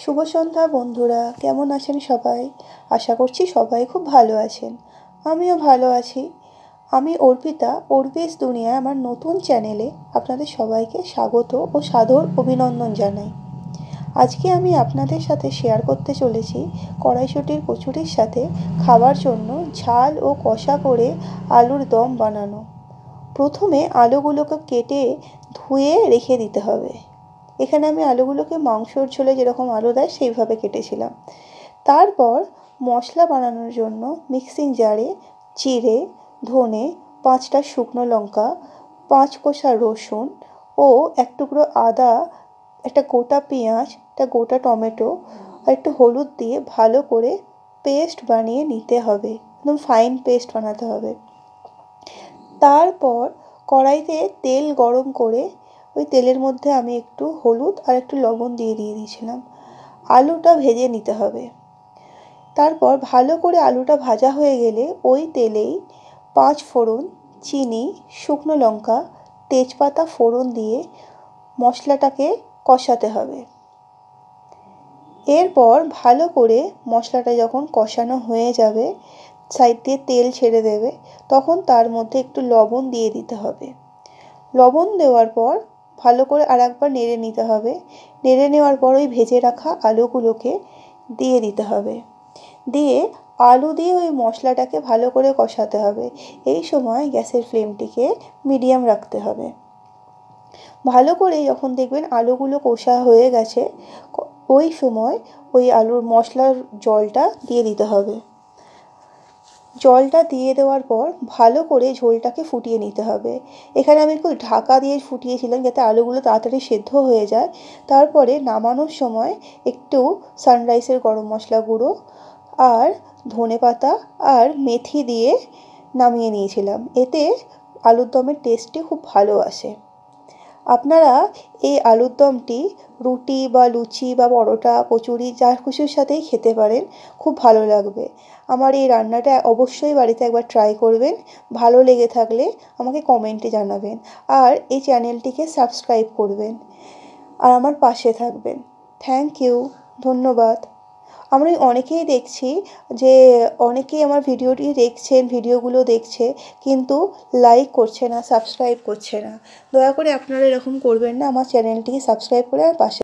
শুভ সন্ধ্যা বন্ধুরা, কেমন আছেন সবাই? আশা করছি সবাই খুব ভালো আছেন। আমিও ভালো আছি। আমি অর্পিতা, অর্পিস দুনিয়ায় আমার নতুন চ্যানেলে আপনাদের সবাইকে স্বাগত ও সাদর অভিনন্দন জানাই। আজকে আমি আপনাদের সাথে শেয়ার করতে চলেছি কড়াইশুঁটির কচুরির সাথে খাবার জন্য ঝাল ও কষা করে আলুর দম বানানো। প্রথমে আলুগুলোকে কেটে ধুয়ে রেখে দিতে হবে। এখানে আমি আলুগুলোকে মাংসর ঝোলে যেরকম আলু দেয় সেইভাবে কেটেছিলাম। তারপর মশলা বানানোর জন্য মিক্সিং জারে জিরে, ধনে, 5টা শুকনো লঙ্কা, 5 কোয়া রসুন ও 1 টুকরো আদা, একটা গোটা পেঁয়াজ, একটা গোটা টমেটো আর একটু হলুদ দিয়ে ভালো করে পেস্ট বানিয়ে নিতে হবে। একদম ফাইন পেস্ট বানাতে হবে। তারপর কড়াইতে তেল গরম করে ওই তেলের মধ্যে আমি একটু হলুদ আর একটু লবণ দিয়ে দিয়েছিলাম। আলুটা ভেজে নিতে হবে। তারপর ভালো করে আলুটা ভাজা হয়ে গেলে ওই তেলেই 5 ফোড়ন, চিনি, শুকনো লঙ্কা, তেজপাতা ফোড়ন দিয়ে মশলাটাকে কষাতে হবে। এরপর ভালো করে মশলাটা যখন কষানো হয়ে যাবে, সাইড দিয়ে তেল ছেড়ে দেবে, তখন তার মধ্যে একটু লবণ দিয়ে দিতে হবে। লবণ দেওয়ার পর ভালো করে আরেকবার নেড়ে নিতে হবে। নেড়ে নেওয়ার পর ওই ভেজে রাখা আলুগুলোকে দিয়ে দিতে হবে। দিয়ে আলু দিয়ে ওই মশলাটাকে ভালো করে কষাতে হবে। এই সময় গ্যাসের ফ্লেমটিকে মিডিয়াম রাখতে হবে। ভালো করে যখন দেখবেন আলুগুলো কষা হয়ে গেছে, ওই সময় ওই আলুর মশলার জলটা দিয়ে দিতে হবে। জলটা দিয়ে দেওয়ার পর ভালো করে ঝোলটাকে ফুটিয়ে নিতে হবে। এখানে আমি একটু ঢাকা দিয়ে ফুটিয়েছিলাম যাতে আলুগুলো তাড়াতাড়ি সেদ্ধ হয়ে যায়। তারপরে নামানোর সময় একটু সানরাইসের গরম মশলা গুঁড়ো আর ধনেপাতা আর মেথি দিয়ে নামিয়ে নিয়েছিলাম। এতে আলুর দমের টেস্টটি খুব ভালো আসে। আপনারা এই আলুর দমটি রুটি বা লুচি বা পরোটা, কচুরি যা কিছুর সাথেই খেতে পারেন, খুব ভালো লাগবে। আমার এই রান্নাটা অবশ্যই বাড়িতে একবার ট্রাই করবেন। ভালো লেগে থাকলে আমাকে কমেন্টে জানাবেন আর এই চ্যানেলটিকে সাবস্ক্রাইব করবেন আর আমার পাশে থাকবেন। থ্যাংক ইউ, ধন্যবাদ। আমরা অনেকেই দেখছি যে অনেকেই আমার ভিডিওগুলো দেখছে কিন্তু লাইক করছে না, সাবস্ক্রাইব করছে না। দয়া করে আপনারা এরকম করবেন না। আমার চ্যানেলটিকে সাবস্ক্রাইব করে আমার পাশে